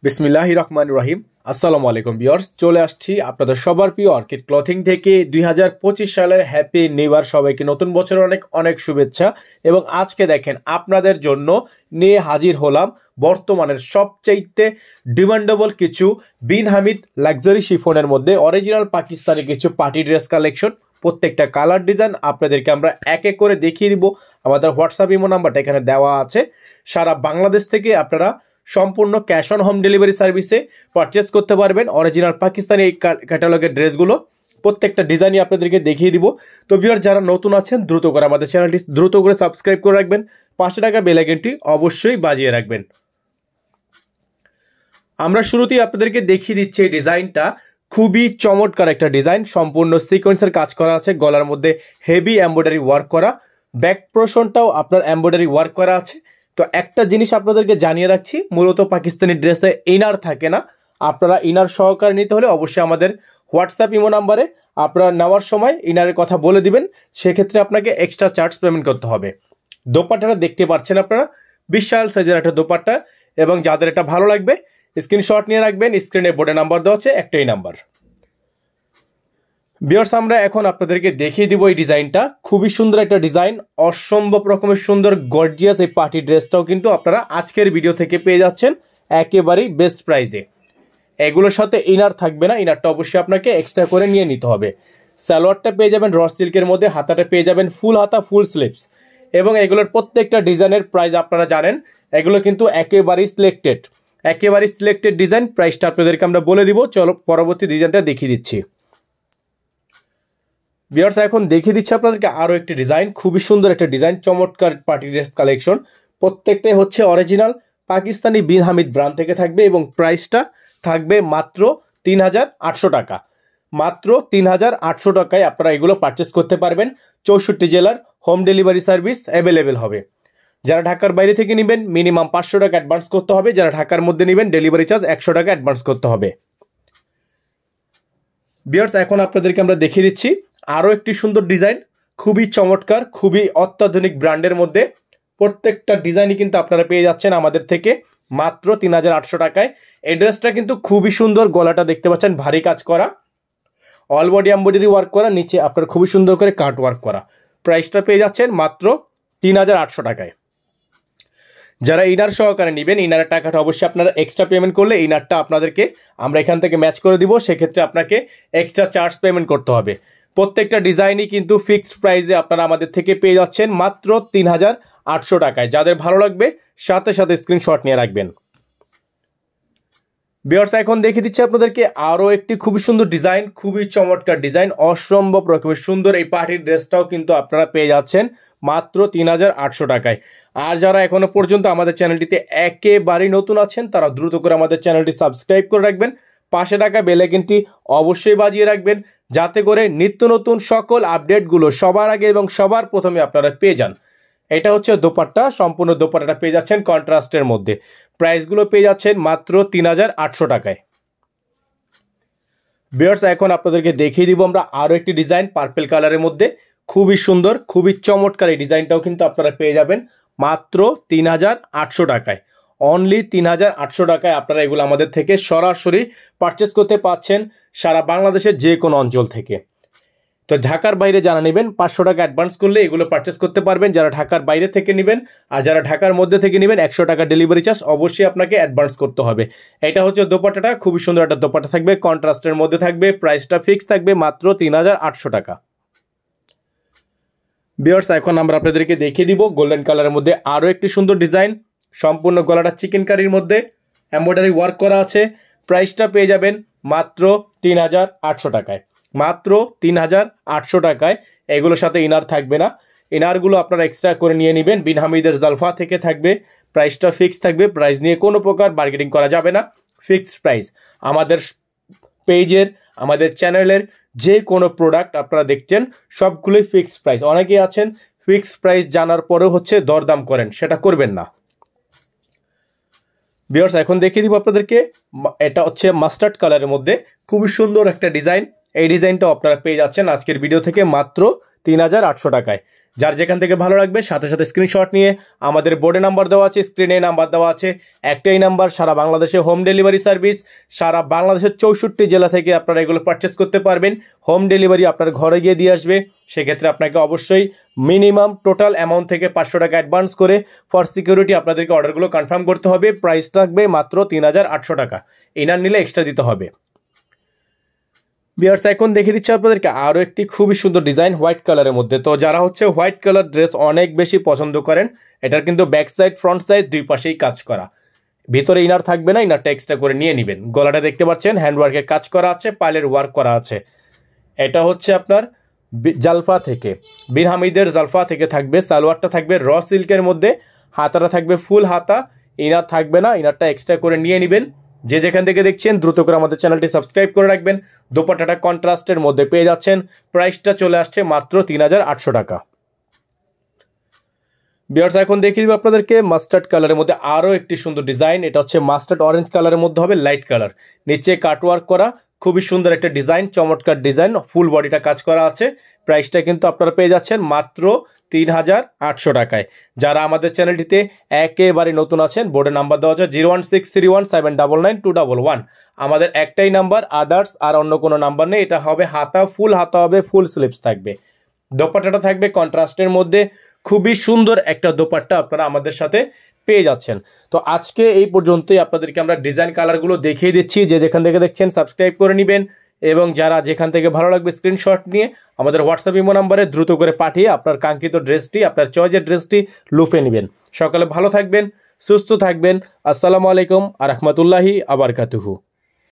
বিসমিল্লাহির রহমানির রহিম। আসসালামু আলাইকুম ভিউয়ার্স, চলে আসছি আপনাদের সবার প্রিয় অর্কিড ক্লথিং থেকে 2025 সালের হ্যাপি নিউ ইয়ার। সবাইকে নতুন বছরের অনেক অনেক শুভেচ্ছা। এবং আজকে দেখেন আপনাদের জন্য নিয়ে হাজির হলাম বর্তমানের সবচাইতে ডিমান্ডেবল কিছু বিন হামিদ লাক্সারি শিফনের মধ্যে অরিজিনাল পাকিস্তানি কিছু পার্টি ড্রেস কালেকশন। প্রত্যেকটা কালার ডিজাইন আপনাদেরকে আমরা এক এক করে দেখিয়ে দিব। আমাদের হোয়াটসঅ্যাপ ইমো নাম্বারটা এখানে দেওয়া আছে। সারা বাংলাদেশ থেকে আপনারা সম্পূর্ণ ক্যাশ অন হোম ডেলিভারি সার্ভিসে পারচেস করতে পারবেন অরিজিনাল পাকিস্তানি এই ক্যাটালগের ড্রেসগুলো। প্রত্যেকটা ডিজাইনই আপনাদেরকে দেখিয়ে দিব। তো ভিউয়ার যারা নতুন আছেন দ্রুত করে আমাদের চ্যানেলটি দ্রুত করে সাবস্ক্রাইব করে রাখবেন, পাশে টাকা বেল আইকনটি অবশ্যই বাজিয়ে রাখবেন। আমরা শুরুতেই আপনাদেরকে দেখিয়ে দিচ্ছি এই ডিজাইনটা খুবই চমৎকার একটা ডিজাইন, সম্পূর্ণ সিকোয়েন্সের কাজ করা আছে, গলার মধ্যে হেভি এমব্রয়ডারি ওয়ার্ক করা, ব্যাক পোর্শনটাও আপনার এমব্রয়ডারি ওয়ার্ক করা আছে। তো একটা জিনিস আপনাদেরকে জানিয়ে রাখছি, মূলত পাকিস্তানি ড্রেসে ইনার থাকে না। আপনারা ইনার সহকারে নিতে হলে অবশ্যই আমাদের হোয়াটসঅ্যাপ ইমো নাম্বারে আপনারা নেওয়ার সময় ইনারের কথা বলে দিবেন, সেক্ষেত্রে আপনাকে এক্সট্রা চার্জ পেমেন্ট করতে হবে। দোপাট্টাটা দেখতে পাচ্ছেন আপনারা, বিশাল সাইজের একটা দোপাট্টা। এবং যাদের এটা ভালো লাগবে স্ক্রিনশট নিয়ে রাখবেন, স্ক্রিনে বোর্ডে নাম্বার দেওয়া আছে, একটাই নাম্বার। ভিউয়ার্স আমরা এখন আপনাদেরকে দেখিয়ে দিব এই ডিজাইনটা, খুবই সুন্দর একটা ডিজাইন, অসম্ভব রকমের সুন্দর গর্জিয়াস এই পার্টি ড্রেসটাও কিন্তু আপনারা আজকের ভিডিও থেকে পেয়ে যাচ্ছেন একেবারেই বেস্ট প্রাইসে। এগুলোর সাথে ইনার থাকবে না, ইনারটা অবশ্যই আপনাকে এক্সট্রা করে নিয়ে নিতে হবে। সালোয়ারটা পেয়ে যাবেন র সিল্কের মধ্যে, হাতাটা পেয়ে যাবেন ফুল হাতা ফুল স্লিভস। এবং এগুলোর প্রত্যেকটা ডিজাইনের প্রাইস আপনারা জানেন, এগুলো কিন্তু একেবারেই সিলেক্টেড ডিজাইন। প্রাইসটা আপনাদেরকে আমরা বলে দিব, চলো পরবর্তী ডিজাইনটা দেখিয়ে দিচ্ছি। ভিউয়ার্স এখন দেখিয়ে দিচ্ছি আপনাদেরকে আরও একটি ডিজাইন, খুবই সুন্দর একটা ডিজাইন, চমৎকার পার্টি ড্রেস কালেকশন। প্রত্যেকটাই হচ্ছে অরিজিনাল পাকিস্তানি বিন হামিদ ব্র্যান্ড থেকে থাকবে এবং প্রাইসটা থাকবে মাত্র 3800 টাকা। মাত্র 3800 টাকায় আপনারা এগুলো পারচেস করতে পারবেন। 64 জেলার হোম ডেলিভারি সার্ভিস অ্যাভেলেবেল হবে। যারা ঢাকার বাইরে থেকে নেবেন মিনিমাম 500 টাকা অ্যাডভান্স করতে হবে, যারা ঢাকার মধ্যে নেবেন ডেলিভারি চার্জ 100 টাকা অ্যাডভান্স করতে হবে। ভিউয়ার্স এখন আপনাদেরকে আমরা দেখিয়ে দিচ্ছি আরও একটি সুন্দর ডিজাইন, খুবই চমৎকার, খুবই অত্যাধুনিক ব্র্যান্ডের মধ্যে। প্রত্যেকটা ডিজাইনই কিন্তু আপনারা পেয়ে যাচ্ছেন আমাদের থেকে মাত্র 3800 টাকায়। এই ড্রেসটা কিন্তু খুবই সুন্দর, গলাটা দেখতে পাচ্ছেন ভারী কাজ করা, অল বডি এমব্রয়ডারি ওয়ার্ক করা, নিচে আপনার খুবই সুন্দর করে কাট ওয়ার্ক করা। প্রাইসটা পেয়ে যাচ্ছেন মাত্র 3800 টাকায়। যারা ইনার সহকারে নেবেন ইনারের টাকাটা অবশ্যই আপনারা এক্সট্রা পেমেন্ট করলে ইনারটা আপনাদেরকে আমরা এখান থেকে ম্যাচ করে দিব, সেক্ষেত্রে আপনাকে এক্সট্রা চার্জ পেমেন্ট করতে হবে। প্রত্যেকটা ডিজাইনই কিন্তু ফিক্সড প্রাইসে আপনারা আমাদের থেকে পেয়ে যাচ্ছেন মাত্র 3800 টাকায়। যাদের ভালো লাগবে সাথে সাথে স্ক্রিনশট নিয়ে রাখবেন। ভিউয়ার্স এখন দেখিয়ে দিচ্ছি আপনাদেরকে আরও একটি খুবই সুন্দর ডিজাইন, খুবই চমৎকার ডিজাইন, অসম্ভব রকমের সুন্দর এই পার্টির ড্রেসটাও কিন্তু আপনারা পেয়ে যাচ্ছেন মাত্র 3800 টাকায়। আর যারা এখনো পর্যন্ত আমাদের চ্যানেলটিতে একেবারেই নতুন আছেন তারা দ্রুত করে আমাদের চ্যানেলটি সাবস্ক্রাইব করে রাখবেন, পাশে থাকা বেল আইকনটি অবশ্যই বাজিয়ে রাখবেন, যাতে করে নিত্য নতুন সকল আপডেটগুলো সবার আগে এবং সবার প্রথমে আপনারা পেয়ে যান। এটা হচ্ছে দোপাট্টা, সম্পূর্ণ দোপাট্টাটা পেয়ে যাচ্ছেন কন্ট্রাস্টের মধ্যে। প্রাইসগুলো পেয়ে যাচ্ছেন মাত্র 3800 টাকায়। ভিউয়ার্স এখন আপনাদেরকে দেখিয়ে দিব আমরা আরও একটি ডিজাইন পার্পল কালারের মধ্যে, খুবই সুন্দর, খুবই চমৎকার। এই ডিজাইনটাও কিন্তু আপনারা পেয়ে যাবেন মাত্র 3800 টাকায়। অনলি 3800 টাকায় আপনারা এগুলো আমাদের থেকে সরাসরি পারচেস করতে পাচ্ছেন সারা বাংলাদেশের যে কোনো অঞ্চল থেকে। তো ঢাকার বাইরে যারা নেবেন 500 টাকা অ্যাডভান্স করলে এগুলো পারচেস করতে পারবেন, যারা ঢাকার বাইরে থেকে নেবেন। আর যারা ঢাকার মধ্যে থেকে নেবেন 100 টাকা ডেলিভারি চার্জ অবশ্যই আপনাকে অ্যাডভান্স করতে হবে। এটা হচ্ছে দোপাট্টাটা, খুবই সুন্দর একটা দোপাট্টা থাকবে, কন্ট্রাস্টের মধ্যে থাকবে, প্রাইসটা ফিক্স থাকবে মাত্র 3800 টাকা। ভিউয়ার্স এখন আমরা আপনাদেরকে দেখিয়ে দিব গোল্ডেন কালারের মধ্যে আরও একটি সুন্দর ডিজাইন, সম্পূর্ণ গলাটা চিকেন কারির মধ্যে এমব্রয়ডারি ওয়ার্ক করা আছে। প্রাইসটা পেয়ে যাবেন মাত্র 3800 টাকায়। মাত্র 3800 টাকায়। এগুলোর সাথে ইনার থাকবে না, ইনারগুলো আপনারা এক্সট্রা করে নিয়ে নেবেন। বিন হামিদের জালফা থেকে থাকবে, প্রাইসটা ফিক্স থাকবে, প্রাইস নিয়ে কোনো প্রকার বার্গেনিং করা যাবে না, ফিক্সড প্রাইস। আমাদের পেজের আমাদের চ্যানেলের যে কোনো প্রোডাক্ট আপনারা দেখছেন সবগুলোই ফিক্সড প্রাইস। অনেকেই আছেন ফিক্সড প্রাইস জানার পরেও হচ্ছে দরদাম করেন, সেটা করবেন না। ভিউয়ার্স এখন দেখিয়ে দিব আপনাদেরকে, এটা হচ্ছে মাস্টার্ড কালারের মধ্যে খুবই সুন্দর একটা ডিজাইন। এই ডিজাইনটাও আপনারা পেয়ে যাচ্ছেন আজকের ভিডিও থেকে মাত্র 3800 টাকায়। যার যেখান থেকে ভালো লাগবে সাথে সাথে স্ক্রিনশট নিয়ে আমাদের বোর্ডে নাম্বার দেওয়া আছে, স্ক্রিনে নাম্বার দেওয়া আছে, একটাই নাম্বার। সারা বাংলাদেশে হোম ডেলিভারি সার্ভিস, সারা বাংলাদেশের 64 জেলা থেকে আপনারা এগুলো পারচেস করতে পারবেন। হোম ডেলিভারি আপনার ঘরে গিয়ে দিয়ে আসবে। সেক্ষেত্রে আপনাকে অবশ্যই মিনিমাম টোটাল অ্যামাউন্ট থেকে 500 টাকা অ্যাডভান্স করে ফর সিকিউরিটি আপনাদেরকে অর্ডারগুলো কনফার্ম করতে হবে। প্রাইস থাকবে মাত্র 3800 টাকা, ইনার নিলে এক্সট্রা দিতে হবে। ভিউয়ার্স, এখন দেখিয়ে দিচ্ছি আপনাদেরকে আরও একটি খুবই সুন্দর ডিজাইন হোয়াইট কালারের মধ্যে। তো যারা হচ্ছে হোয়াইট কালার ড্রেস অনেক বেশি পছন্দ করেন, এটার কিন্তু ব্যাক সাইড ফ্রন্ট সাইড দুই পাশেই কাজ করা, ভিতরে ইনার থাকবে না, ইনারটা এক্সট্রা করে নিয়ে নেবেন। গলাটা দেখতে পাচ্ছেন হ্যান্ডওয়ার্কের কাজ করা আছে, পাইলের ওয়ার্ক করা আছে। এটা হচ্ছে আপনার জালফা থেকে, বীর হামিদের জালফা থেকে থাকবে। সালোয়ারটা থাকবে র সিল্কের মধ্যে, হাতাটা থাকবে ফুল হাতা, ইনার থাকবে না, ইনারটা এক্সট্রা করে নিয়ে নেবেন। যে যেখান থেকে দেখছেন দ্রুত করে আমাদের চ্যানেলটি সাবস্ক্রাইব করে রাখবেন। দোপাট্টাটা কন্ট্রাস্টের মধ্যে পেয়ে যাচ্ছেন। প্রাইসটা চলে আসছে মাত্র 3800 টাকা। ভিউয়ার্স, এখন দেখিয়ে দিব আপনাদেরকে মাস্টার্ড কালারের মধ্যে আরও একটি সুন্দর ডিজাইন। এটা হচ্ছে মাস্টার্ড অরেঞ্জ কালারের মধ্যে হবে, লাইট কালার, নিচে কাটওয়ার্ক করা, খুবই সুন্দর একটা ডিজাইন, চমৎকার ডিজাইন, ফুল বডিটা কাজ করা আছে। প্রাইসটা কিন্তু আপনারা পেয়ে যাচ্ছেন মাত্র 3800 টাকায়। যারা আমাদের চ্যানেলটিতে একেবারে নতুন আছেন, বোর্ডে নাম্বার দেওয়া আছে 01631799211। আমাদের একটাই নাম্বার, আদার্স আর অন্য কোনো নাম্বার নেই। এটা হবে হাতা, ফুল হাতা হবে, ফুল স্লিভস থাকবে। দোপাট্টাটা থাকবে কন্ট্রাস্টের মধ্যে, খুবই সুন্দর একটা দোপাট্টা আপনারা আমাদের সাথে পেয়ে যাচ্ছেন। তো আজকে এই পর্যন্তই, আপনাদেরকে আমরা ডিজাইন কালারগুলো দেখিয়ে দিচ্ছি। যে যেখান থেকে দেখছেন সাবস্ক্রাইব করে নেবেন, এবং যারা যেখান থেকে ভালো লাগবে স্ক্রিনশট নিয়ে আমাদের হোয়াটসঅ্যাপ ইমো নাম্বারে দ্রুত করে পাঠিয়ে আপনার কাঙ্ক্ষিত ড্রেসটি, আপনার চয়েসের ড্রেসটি লুফে নেবেন। সকালে ভালো থাকবেন, সুস্থ থাকবেন। আসসালামু আলাইকুম আ রহমতুল্লাহি আবারকাতুহু।